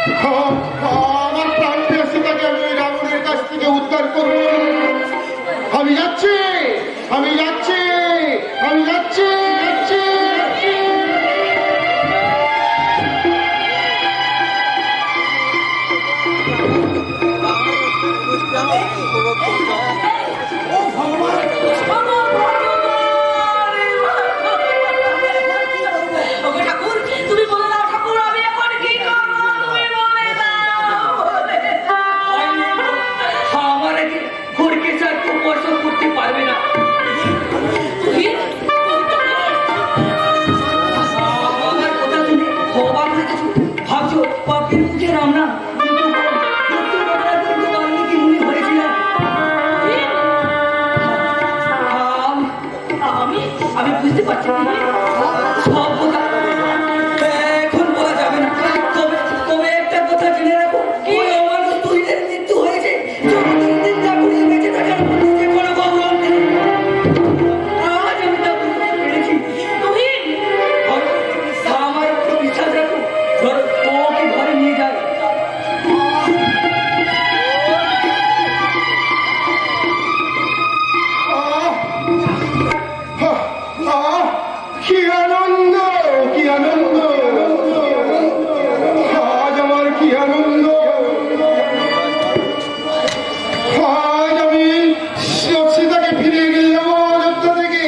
আমার প্রাণ প্রিয় সীতাকে আমি ওই রাবণের কাছ থেকে উদ্ধার করব। আমি যাচ্ছি, আমি যাচ্ছি, আমি যাচ্ছি, যাচ্ছি। আমি বুঝতে পারছি সব কথা এখন বলা যাবে না। তবে একটা কথা জেনে রাখো, ওই অমানুষ তুহিনের মৃত্যু হয়েছে। যতদিন যা ঘুরিয়ে বেঁচে থাকার যে কোনো গৌরব নেই। আজ আমি তা বুঝতে পেরেছি। তুহিন আমার উপর বিশ্বাস রাখো, ধরো ওকে ঘরে নিয়ে যায়। কি আনন্দ, কি আনন্দ, আজ আমার কি আনন্দ। আজ আমি সীতাকে ফিরে নিয়ে যাবো অযোধ্যা থেকে।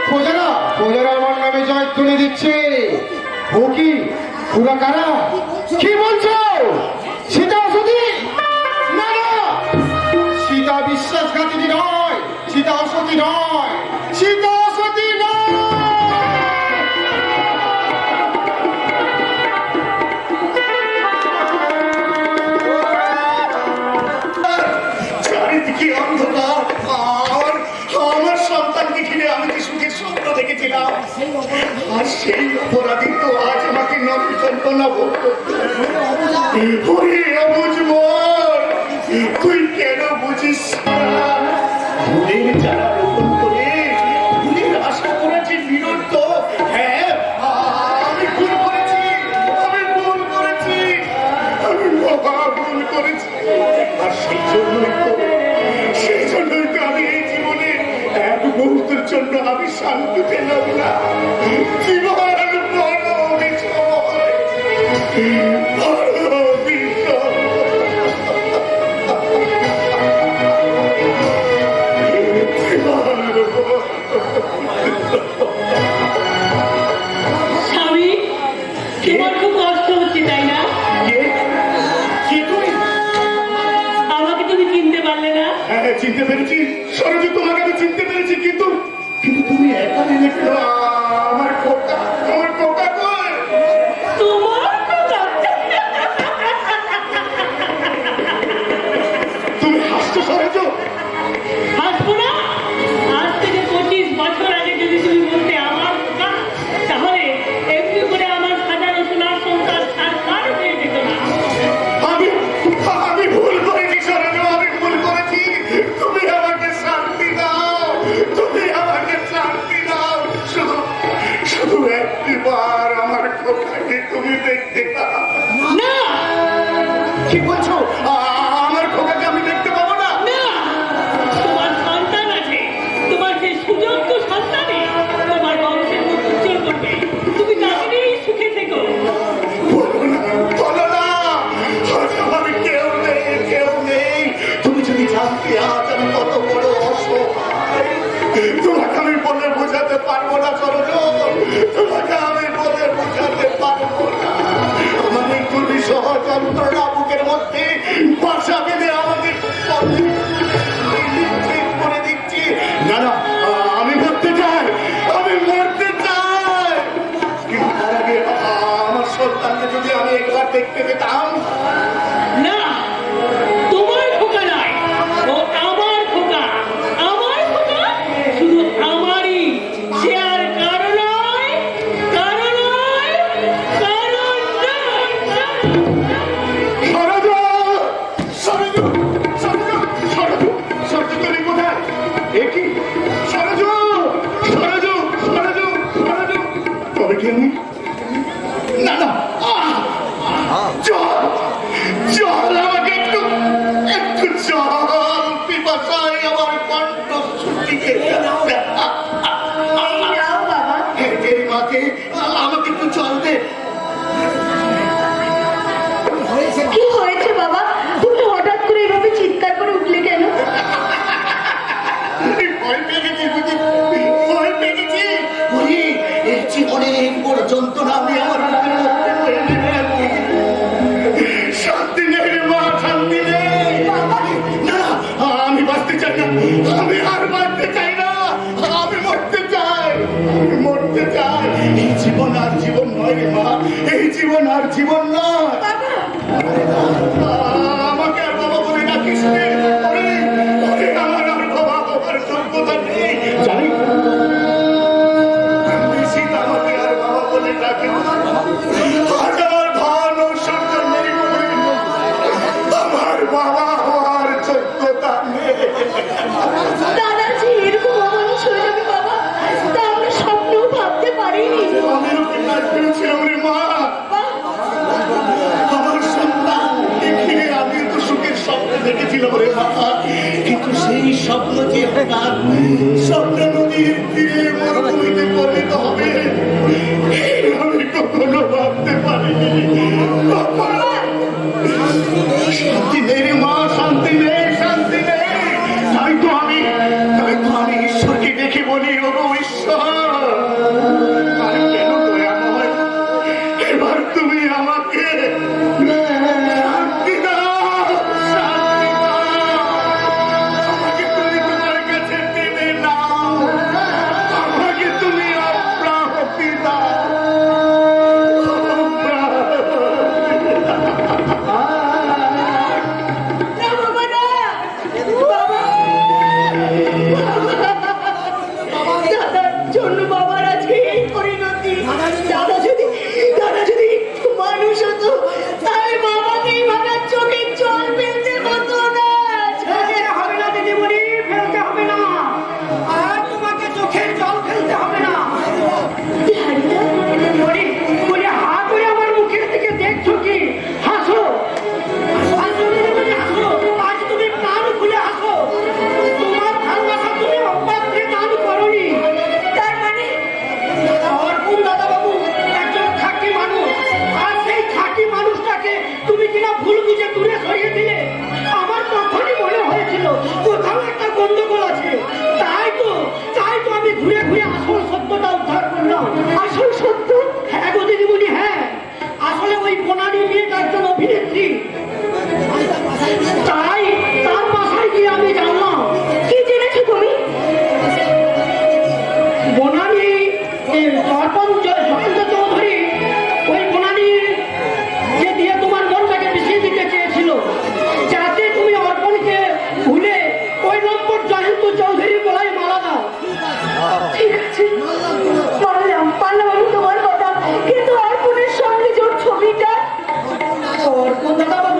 প্রজারা প্রজারা আমার নামে জয়ধ্বনি দিচ্ছে। ও কি ওরা কারা? কি বলছো? সীতা অসতী? না না, সীতা বিশ্বাসঘাতিনী নয়, সীতা অসতী নয়, সীতা অসতী নয়। চারিদিকে অন্ধকার। আমার সন্তানকে ঘিরে আমি কি সুখের স্বপ্ন দেখেছিলাম, আর সেই অপরাধী তো আজ আমাকে নরযন্ত্রণা ভোগ করতে। ওরে অবুঝ মন, তুই কেন বুঝিস না? ভুলের যারা রোপণ করে ভুলের আশা করেছে বিরুদ্ধ। হ্যাঁ, আমি ভুল করেছি, আমি ভুল করেছি, আমি মহা ভুল করেছি। আর সেই জন্যই তো আমি এই জীবনে এক মুহূর্তের জন্য আমি শান্তি পেলাম না। জীবন বড় বিষয়, বড় বিষয়। স্বামী, তোমার খুব কষ্ট হচ্ছে তাই না? আমাকে তুমি চিনতে পারলে না? হ্যাঁ, চিনতে পেরেছি সরোজ, তোমাকে আমি চিনতে পেরেছি, কিন্তু কিন্তু তুমি একা নিলে কেন? আমার খোকা, আমার খোকা কই? তোমার কথা তুমি হাসছো সরোজ? হাসবো না? আজ থেকে 25 বছর আগে যদি তুমি বলতে আমার কথা, তাহলে এমনি করে আমার সাজানো সোনার সংসার ছাড়খাড় হয়ে যেত না। আমি ভুল করেছি সরোজ, আমি ভুল করেছি। তুমি আমাকে শান্তি দাও, তুমি আমাকে শান্তি দাও। শুধু শুধু একটিবার আমার খোকাকে তুমি দেখতে দাও। না, কি বলছো? আমার খোকাকে আমি দেখতে পাবো না? না, তোমার সন্তান আছে, তোমার সেই সুযোগ্য সন্তানে তোমার বংশের মুখ উজ্জ্বল করবে। তুমি তাকে নিয়েই সুখে থেকো। বলো না, বলো না। আজ আমার কেউ নেই, কেউ নেই। তুমি যদি জানতে আজ আমি কত বড় অসহায়, তোমাকে আমি বলে বোঝাতে পারবো না সরোজ, তোমাকে আমি বলে বোঝাতে পারবো না। আমার এই দুর্বিষহ যন্ত্রণা বুকের মধ্যে বাসা বেঁধে আমাদের ঠিক করে দিচ্ছি। না না, আমি মরতে চাই, আমি মরতে চাই। কিন্তু তার আগে আমার সন্তানকে যদি আমি একবার দেখতে পেতাম। না, তোমার খোকা নয়, ও আমার খোকা, আমার খোকা, শুধু আমারই। সে আর কারো নয়, কারো নয়, কারো নয়। সরোজ, সরোজ, সরোজ, সরোজ, সরোজ তুমি কোথায়? এ কি সরোজ, সরোজ, সরোজ, সরোজ, তবে কি আমি? না না, জয় জল আমাকে একটু একটু জল পিপাসায় আমার কণ্ঠ শুকিয়ে যাচ্ছে। এই নাও বাবা। এই মাকে আমাকে একটু জল দে। কি হয়েছে বাবা? তুমি হঠাৎ করে এভাবে চিৎকার করে উঠলে কেন? ভয় পেয়ে গেছি বুঝি, ভয় পেয়ে গেছি। ওরে, এই জীবনে বড় যন্ত্রণা আমি আমার বুকের মধ্যে বয়ে নিয়ে আছি। শান্তি নেই রে মা, শান্তি নেই। না, আমি বাঁচতে চাই না, আমি আর বাঁচতে চাই না, আমি মরতে চাই, আমি মরতে চাই। এই জীবন আর জীবন নয় রে মা, এই জীবন আর জীবন নয়। আমাকে আর বাবা বলে ডাকিস রে। ওরে, ওরে, আমার আর বাবা হবার যোগ্যতা নেই, জানি নিশ্চিত আমাকে আর বাবা বলে ডাকে না। আজ আমার ধন ঐশ্বর্য নেই বলে আমার বাবা হওয়ার যোগ্যতা নেই। দাদাজি এরকম অমানুষ হয়ে যাবে বাবা, তা আমরা স্বপ্নেও ভাবতে পারিনি। আমি ওকে কাজ করেছিলাম রে মা, আমার সন্তান দেখে আমি তো সুখের স্বপ্ন দেখেছিলাম রে মা, কিন্তু সেই স্বপ্ন যে হঠাৎ স্বপ্ন নদীর তীরে মরুভূমিতে পরিণত হবে আমি কখনো ভাবতে পারিনি। কখনো। শান্তি নেই রে মা, শান্তি নেই, শান্তি নেই। তাই তো আমি ঈশ্বরকে দেখে বলি, ওগো ঈশ্বর, আর কেন দয়াময়, এবার তুমি আমাকে শান্তি দাও, শান্তি দাও। আমাকে তুমি তোমার কাছে টেনে নাও, আমাকে তুমি অব্যাহতি দাও, না বাবা, না বাবা, দাদার জন্য বাবার আজকে এই পরিণতি। দাদা যদি একটু মানুষ হতো তাহলে বাবাকে এইভাবে চোখের জল ফেলতে হতো না। হবে না দিদিমণি, ফেলতে হবে না, আর তোমাকে চোখের জল ফেলতে হবে না। বলি বলি, হা করে আমার মুখের দিকে দেখছো কি? হাসো, হাসো দিদিমণি, হাসো। আজ তুমি প্রাণ খুলে হাসো। তোমার ভালোবাসা তুমি অব্যাহতি দান করনি। তার মানে অর্পণ দাদা বাবু একজন খাঁটি মানুষ, আর সেই খাঁটি মানুষটাকে তুমি কিনা ভুল বুঝে দূরে সরিয়ে দিলে। আমার তখনই মনে হয়েছিল কোথাও একটা গন্ডগোল আছে। তাই তো আমি ঘুরে ঘুরে আসল সত্যটা উদ্ধার করলাম। আসল সত্য হ্যাঁ গো দিদিমণি, হ্যাঁ, আসলে ওই বনানী মেয়েটা একজন অভিনেত্রী। তাই তার বাসায় গিয়ে আমি জানলাম। কি জেনেছো তুমি? বনানী অর্পণ জয়ন্ত চৌধুরী ওই বনানীর যে দিয়ে তোমার মনটাকে বিষিয়ে দিতে চেয়েছিল, যাতে তুমি অর্পণকে ভুলে ওই নম্বর জয়ন্ত চৌধুরীর গলায় মালা দাও। ঠিক আছে, পারলাম আমি তোমার কথা, কিন্তু অর্পণের সঙ্গে যে ওর ছবিটা। অর্পণ দাদা বাবু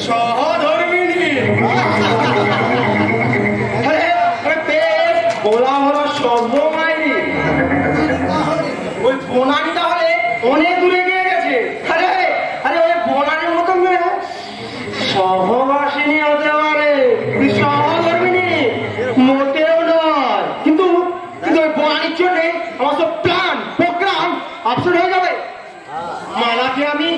সহধর্মিণী। আরে আরে বেশ ভোলা ভোলা সভ্য মাইনি। ওই বনানি তাহলে অনেক দূরে গিয়ে গেছে। আরে আরে ওই বনানির মতো মেয়ে সহবাসিনী হতে পারে, সহধর্মিণী মোটেও নয়। কিন্তু কিন্তু ওই বনানির জন্যে আমার সব প্ল্যান প্রোগ্রাম আপসেট হয়ে যাবে। মালাকে আমি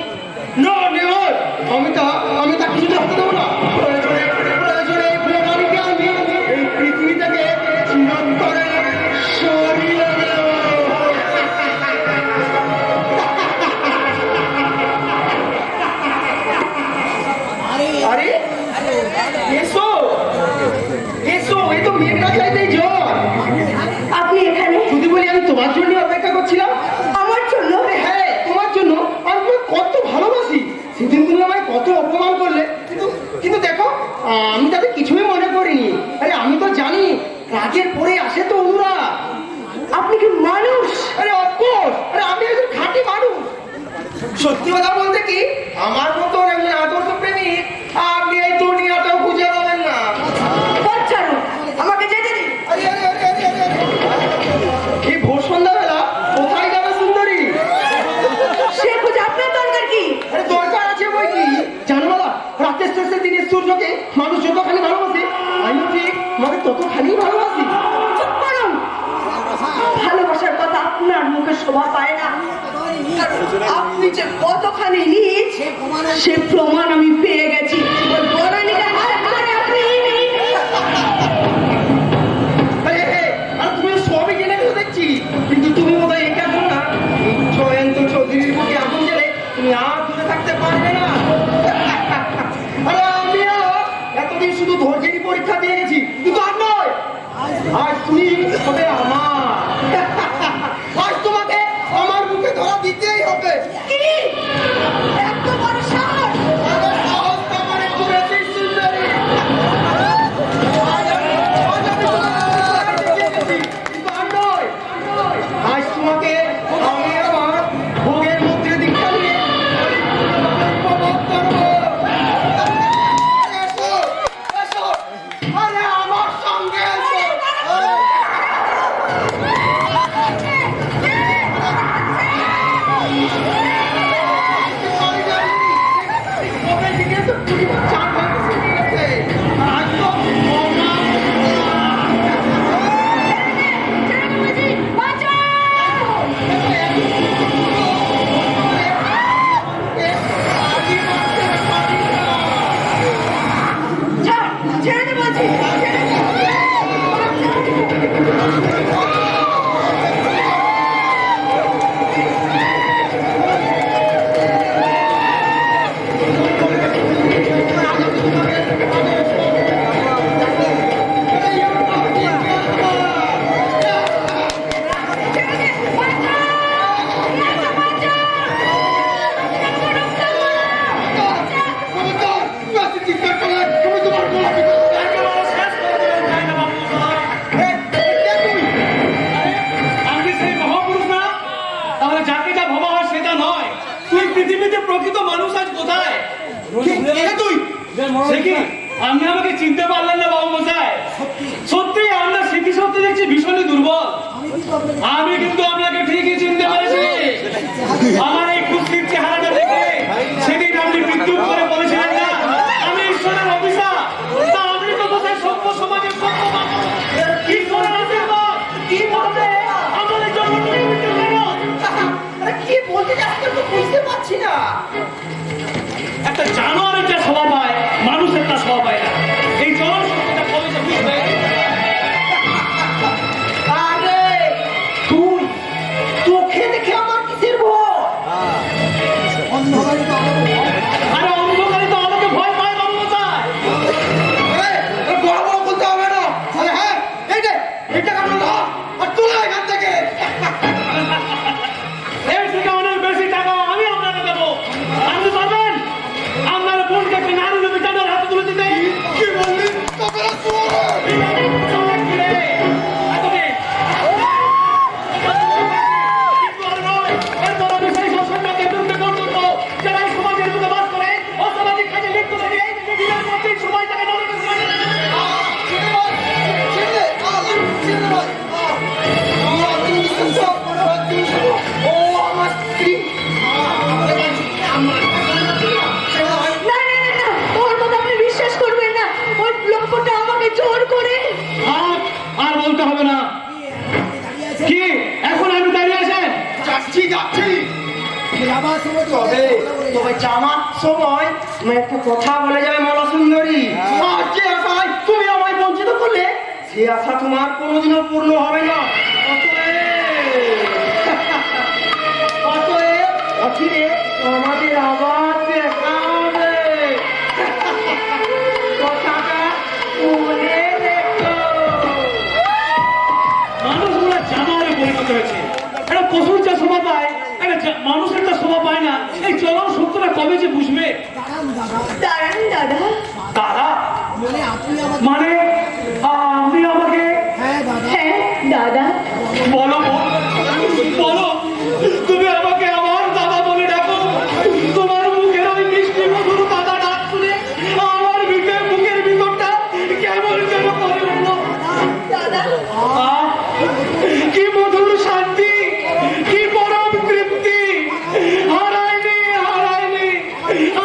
আমি তা কিছু করতে দেবো না। প্রয়োজনে বনানিকে আমি এই পৃথিবী থেকে চিরন্তরে সরিয়ে দেব। আরে এসো এসো, এই তো মেঘনা চাইতেই জল। আপনি এখানে যদি বলি আমি তোমার জন্য অপেক্ষা করছিলাম। আমার জন্য? হ্যাঁ তোমার জন্য। আমি তোমায় কত ভালোবাসি। সেদিন তুমি আমায় কত অপমান করলে, কিন্তু কিন্তু দেখো আমি তাতে কিছুই মনে করিনি। আরে আমি তো জানি রাগের পরে আসে তো অনুরাগ। আপনি কি মানুষ? আরে অফকোর্স, আরে আমি একজন খাঁটি মানুষ। সত্যি কথা বলতে কি, আমার মতো একজন আদর্শ প্রেমিক আপনি এই দুনিয়াটাও খুঁজে পাবেন না। পথ ছাড়ুন, আমাকে যেতে দিন। আরে আরে আরে আরে আরে আরে। এই ভোর সন্ধ্যাবেলা কোথায় যাবে সুন্দরী? সে খোঁজে আপনার দরকার কি? আরে দরকার আছে বই কি জানো না, রাতের শেষে দিনের সূর্যকে মানুষ যতখানি ভালোবাসে আমি ঠিক আমাকে ততখানি ভালোবাসি। চুপ করুন। ভালোবাসার কথা আপনার মুখে শোভা পায় না, কারণ আপনি যে কতখানি নীচ সে প্রমাণ আমি পেয়ে গেছি। ওই বনানীকে হাত ধরে আপনি আরে আর তুমি সবই জেনে গেছো দেখছি, কিন্তু তুমি বোধহয় একা আছো না। এই জয়ন্ত চৌধুরীর বুকে আগুন জ্বেলে তুমি আর দূরে থাকতে পারবে না। আরে আমিও এতদিন শুধু ধৈর্যেরই পরীক্ষা দিয়ে গেছি, কিন্তু আর নয়, আজ তুমি হবে আমার। আজ তোমাকে আমার বুকে ধরা দিতেই হবে। কি? এত বড় সাহস! আমার সাহসটা আমার একটু বেশি সুন্দরী। আজ তোমাকে আমি আমার ভোগের মধ্যে দীক্ষা নিয়ে উপভোগ করবো। এসো, এসো, আরে আমার সঙ্গে এসো। কবে থেকে তো কুড়ি চার মাস হয়ে গেছে। আজ তো ছেড়ে দে বলছি, ছেড়ে দে। আমি সেই মহাপুরুষ না? তাহলে যাকে যা ভাবা হয় সেটা নয়। তুই পৃথিবীতে প্রকৃত মানুষ আজ কোথায়? তুই সে কি আপনি আমাকে চিনতে পারলেন না বাবু মশাই? সত্যি আপনার স্মৃতিশক্তি দেখছি ভীষণই দুর্বল। আমি কিন্তু আপনাকে ঠিকই চিনতে পেরেছি। আমার এই কুৎসিত চেহারাটা দেখে সেদিন আপনি বিদ্যুৎ করে বলেছিলেন না আমি ঈশ্বরের অভিশাপ। তা আপনি তো কোথায় সভ্য সমাজের সভ্য মানুষ। ঈশ্বরের আশীর্বাদ কি বলবে আমাদের জন্য কেন? কি বলতে যাচ্ছি তো বুঝতে পারছি না। একটা জানোয়ারের যা স্বভাব হয় মানুষের তা স্বভাব হয় না। এই জনশক্তিটা কবে যে বুঝবে? আরে তুই তোকে দেখে আমার কিসের ভয়? তবে তবে জামার সময় তুমি একটা কথা বলে যাবে মালা সুন্দরী, আর যে আশায় তুমি আমায় বঞ্চিত করলে সে আশা তোমার কোনোদিনও পূর্ণ হবে না। অতএব আমাদের আবার দেখা হবে, কথাটা মনে রেখো। মানুষগুলো জানোয়ারে পরিণত হয়েছে। একটা পশুর যা শোভা পায়, একটা মানুষের যা শোভা পায় না, এই চরম সত্যটা কবে যে বুঝবে? দাঁড়ান দাদা, তারা মানে আপনি আমাকে হ্যাঁ দাদা, বলো বলো, তুমি আমাকে আমার দাদা বলে ডাকো। তোমার মুখের ওই মিষ্টি মধুর দাদা ডাক শুনে আমার মুখের ভিতরটা কেমন যেন করে উঠলো। দাদা আহ, কি মধুর শান্তি, কি পরম তৃপ্তি। হারায়নি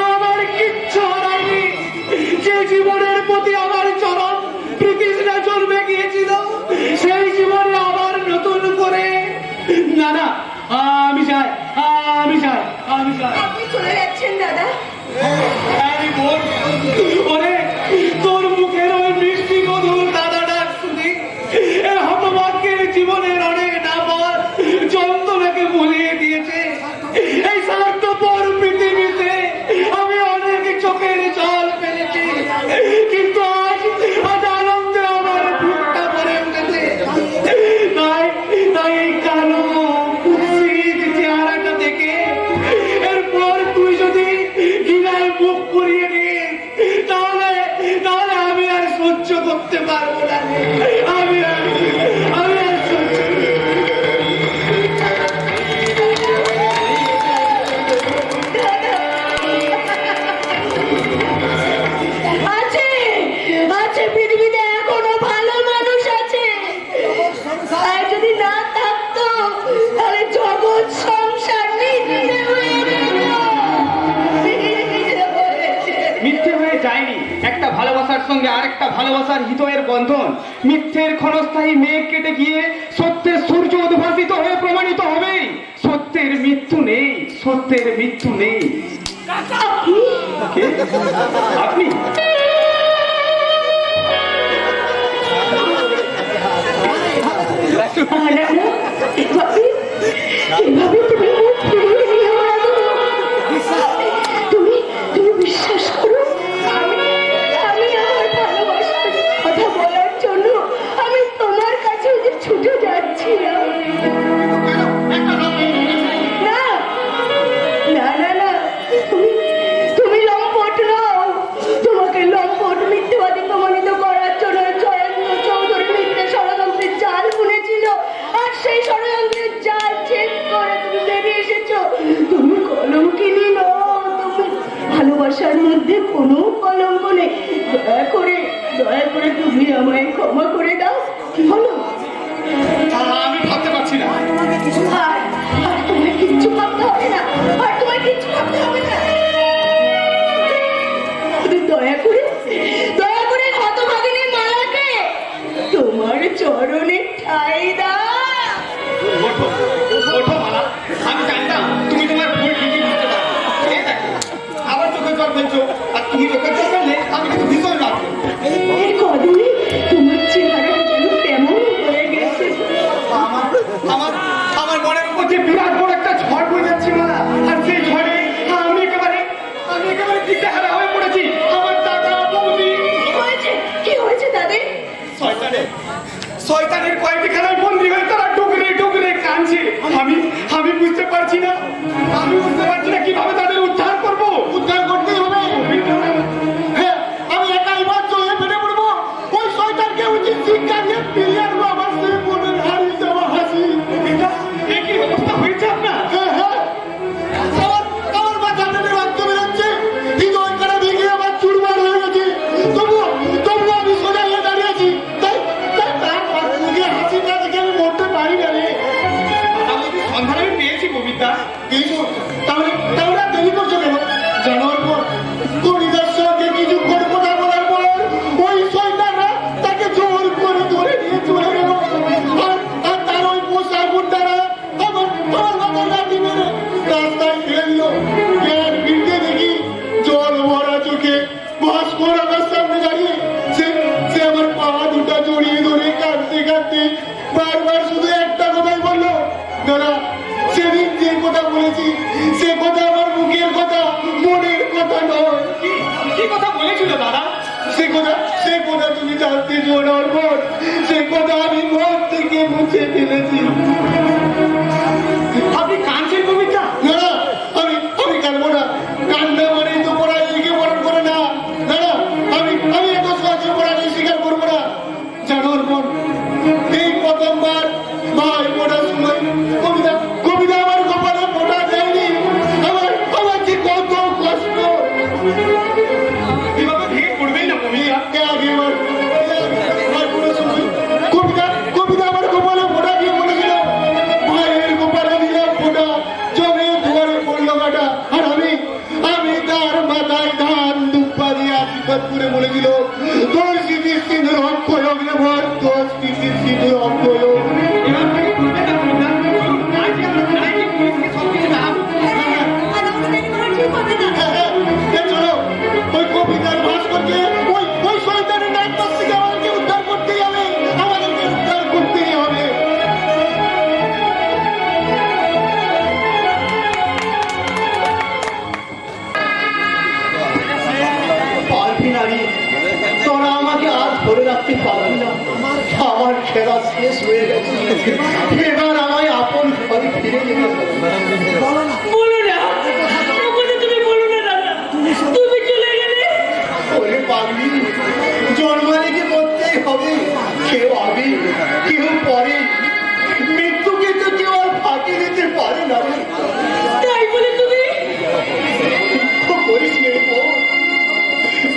আমার কিচ্ছু হারায়নি। যে জীবনের প্রতি আমার চরম প্রীতিষ্ণা জন্মে গিয়েছিল, সেই জীবনে আবার নতুন করে না না আমি চাই। আপনি চলে যাচ্ছেন দাদা? আমি বল, ওরে তোর মুখের ওই মিষ্টি মধুর দাদা ডাক শুনি এ হতভাগ্যের জীবনের অনেক নামার যন্ত্রণাকে ভুলিয়ে দিয়েছে। এই স্বার্থপর পৃথিবীতে আমি অনেক চোখের জল ফেলেছি, কিন্তু আজ আনন্দে আমার বুকটা ভরে উঠেছে। তাই এই কালো কুৎসিত চেহারাটা দেখে এরপর তুই যদি ঘৃণায় মুখ পুড়িয়ে নিস, তাহলে আমি আর সহ্য করতে পারবো না। আমি আর সহ্য আছে আছে, পৃথিবীতে এখনো ভালো মানুষ আছে। আর যদি না থাকতো তাহলে জগৎ সংসার মিথ্যে হয়ে যেত। মিথ্যে হয়ে যায়নি, একটা ভালোবাসার সঙ্গে আরেকটা ভালোবাসার হৃদয়ের বন্ধন। মিথ্যের ক্ষণস্থায়ী মেঘ কেটে গিয়ে সত্যের সূর্য উদ্ভাসিত হয়ে প্রমাণিত হবে। সত্যের মৃত্যু নেই, সত্যের মৃত্যু নেই। কে? আপনি? এভাবে তুমি মুখ ফিরিয়ে নিও না গো। তুমি বিশ্বাস করো, আমি আমার ভালোবাসার কথা বলার জন্য আমি তোমার কাছে যে ছুটে যাচ্ছি না। তুমি লম্পট নও। তোমাকে লম্পট মিথ্যাবাদী প্রমাণিত করার জন্য জয়েন্দ্র চৌধুরী মিথ্যে ষড়যন্ত্রের জাল বুনেছিল, আর সেই ষড়যন্ত্রের জাল চেক করে তুমি বেরিয়ে এসেছো। তুমি কলঙ্কিনী নও, তুমি ভালোবাসার মধ্যে কোনো কলঙ্ক নেই। দয়া করে তুমি আমায় ক্ষমা করে দাও, কি বলো? আমি ভাবতে পারছি না। আর তোমায় কিচ্ছু ভাবতে হবে না, শুধু দয়া করে হতভাগিনী মালাকে তোমার চরণে ঠাঁই দাও। ওঠো মালা, আমি জানতাম তুমি তোমার ভুল ঠিকই বুঝতে পারো। এই দেখো, আবার চোখে জল ফেলছো, আর তুমি চোখে জল ফেললে আমি কিন্তু ভীষণ রাখবো। এই কদিনে তোমার চেহারা যেন কেমন হয়ে গেছে। আমার মনের উপর যে বিরাট বড় একটা ঝড় বয়ে যাচ্ছে মালা, আর সেই ঝড়ে আমি একেবারে দিশেহারা হয়ে পড়েছি। আমার দাদা বৌদি কি হয়েছে তাদের? শয়তানের কয়েকটি খেলায় বন্দী হয়ে তারা ডুগরে কাঁদছে। আমি বুঝতে পারছি না কিভাবে তাদের উদ্ধার করবো। উদ্ধার করতেই হবে, কথা নয়। কি কথা বলেছিল দাদা? সে কথা তুমি জানতে জোড়ার পর সে কথা আমি মন থেকে মুছে ফেলেছি। আপনি কাঁদছেন কবিতা? না না, আমি কাঁদবো না। কান্দা মানেই তো পড়ায় লিখে বরণ করে না। না না, আমি এত সহজে পড়ায় স্বীকার করবো না। জানোর মন, এই প্রথমবার ভাই পড়ার সময় কবিতা আমার কপালে পড়া দেয়নি। আমার যে কত কষ্ট। এভাবে ভেঙে পড়বেন না কবিতা। কবিতা আমার কপালে ফোটা দিয়ে বলেছিল, ভাইয়ের কপালে দিলাম ফোটা, জমে দুয়ারে পড়লো কাটা। আর আমি তার মাথায় ধান দুপ্পা দিয়ে আশীর্বাদ করে বলেছিল, তোর স্মৃতির সিঁদুর অক্ষয় হোক রে ভর, তোর স্মৃতির সিঁদুর অক্ষয় হোক। এবার থেকে পড়বেন না কবিতা। আজ আমরা থানায় গিয়ে পুলিশকে সব কিছু জানাবো। চলো, ওই কবিতার ভাস্করকে ওই শয়তানের নাটক থেকে আমাদেরকে উদ্ধার করতেই হবে। আমাদেরকে উদ্ধার করতেই হবে। পারবি না রে, তোরা আমাকে আজ ধরে রাখতে পারবি না। আমার খেলা শেষ হয়ে গেছে। এবার আমায় আপন ঘরে ফিরে যেতে হবে। বলো না, তুমি বলো না দাদা, তুমি চলে গেলে। ওরে পাগলি, জন্মালে কি মরতেই হবে। কেউ আগে কেউ পরে, মৃত্যুকে তো কেউ আর ফাঁকি দিতে পারে না। তাই বলে তুমি দুঃখ করিস নে বোন।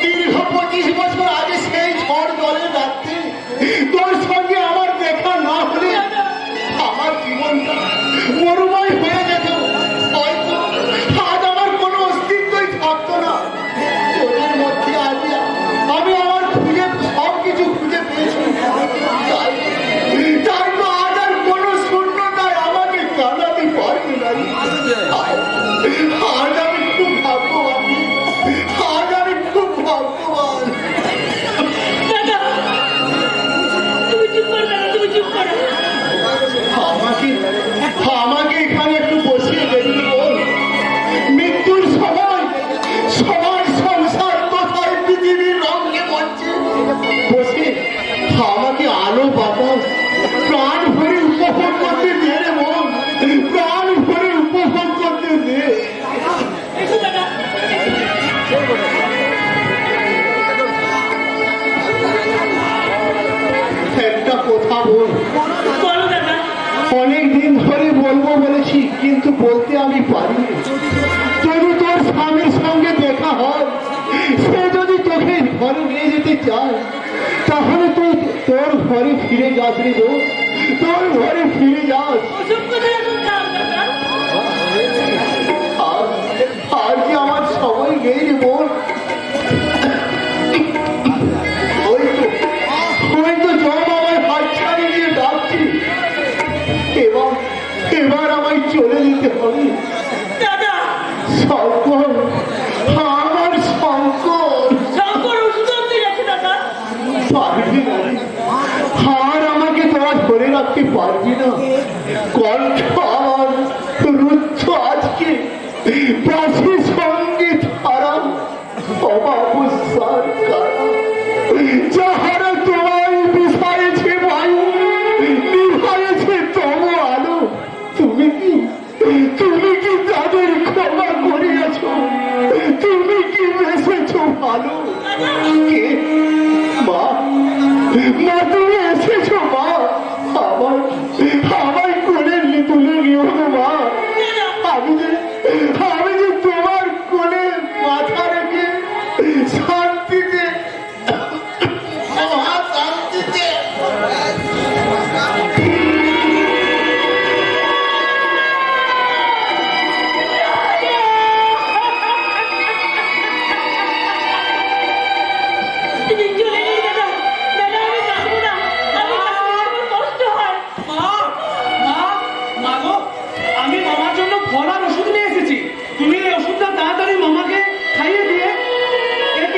দীর্ঘ 25 বছর আগে সেই ঝড় জলের রাত্রে তোর সঙ্গে আমার দেখা না হলে আমার জীবনটা মরুময় হয়ে যেত। হয়তো আজ আমার কোনো অস্তিত্বই থাকতো না। তোদের মধ্যে আজ আমি আমার সব কিছু খুঁজে পেয়েছি। তাই তো আজ আর কোনো শূন্যতায় আমাকে কাঁদাতে পারবে না। আজ আমি খুব ভাগ্যবান। আজ আমি খুব ভাগ্যবান। দাদা, তুমি চুপ করো দাদা, তুমি চুপ করো। আমাকে এখানে একটু বসিয়ে দেখি বল। মৃত্যুর সময় সবার সংসার কোথায় পৃথিবীর রঙে মঞ্চে বসে আমাকে আলো বাতাস প্রাণ ভরে উপভোগ করতে দে রে মন। প্রাণ ভরে উপভোগ করতে দে। এসো দাদা, একটা কথা বল। বলো দাদা। অনেক দিন ধরে বলবো বলেছি, কিন্তু বলতে আমি পারি। যদি তোর স্বামীর সঙ্গে দেখা হয়, সে যদি তোকে ঘরে নিয়ে যেতে চায়, তাহলে তুই তোর ঘরে ফিরে যাস রে বোন। তোর ঘরে ফিরে যাস। ওসব কথা এখন থাম দাদা। আর কি আমার সময় নেই রে বোন। ওই তো জম আমায় হাত ছাড়িয়ে দিয়ে ডাকছি। এবার আমায় চলে যেতে হবে। দাদা, শঙ্কর, আমার শঙ্কর, শঙ্কর ওষুধ আনতে গেছে দাদা। পারবি না। আর আমাকে তোরা ধরে রাখতে পারবি না। কণ্ঠ আমার রুদ্ধ আজকে বাসি সঙ্গীত হারাম অবাবস্যার কারা। যাহারা তোমায় বিষায়েছে বায়ু, নিভায়েছে তব আলো, তুমি কি তাদের ক্ষমা করিয়াছ? তুমি কি বেসেছ ভালো? কে? মা, তুমি এসেছ মা? আমায় কোলে তুলে নিও মা। আমি যে তোমার কোলে মাথা রেখে শান্তিতে শান্তিতে তুমি চলে গেলে দাদা। দাদা, আমি কাঁদবো না। আমি কাঁদবো না, আমার কষ্ট হয়। মা গো, আমি মামার জন্য ফল আর ওষুধ নিয়ে এসেছি। তুমি এই ওষুধটা তাড়াতাড়ি মামাকে খাইয়ে দিয়ে একে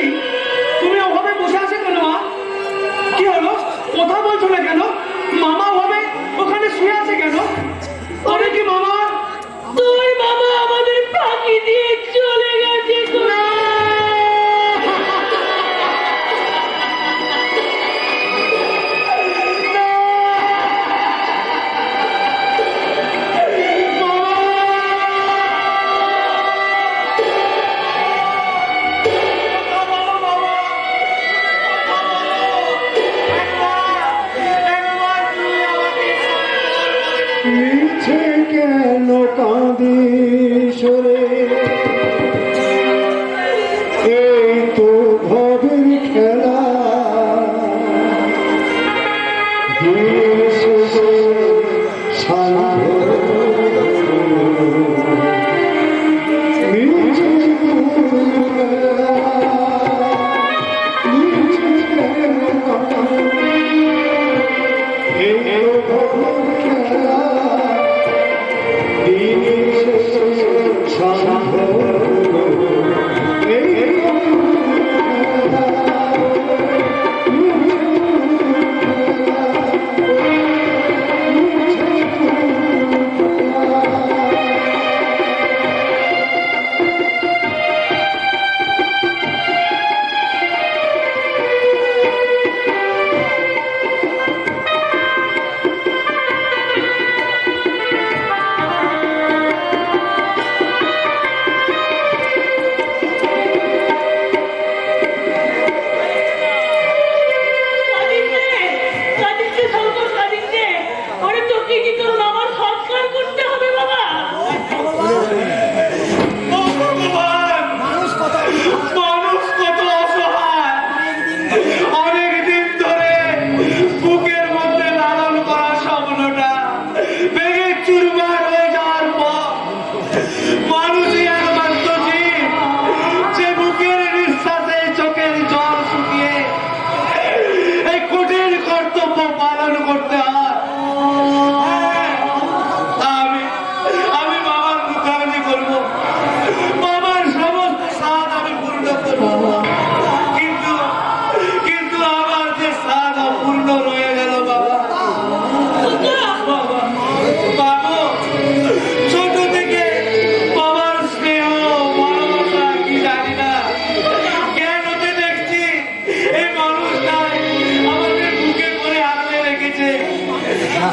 চলে এই তো ভবের খেলা দিন শেষে সান্ধ্য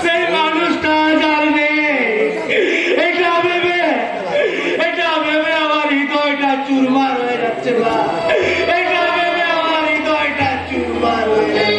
সেই মানুষটা জানে এটা ভেবে আমার হৃদয়টা চুরমার হয়ে যাচ্ছে বা এটা ভেবে আমার হৃদয়টা চুরমার হয়ে যাচ্ছে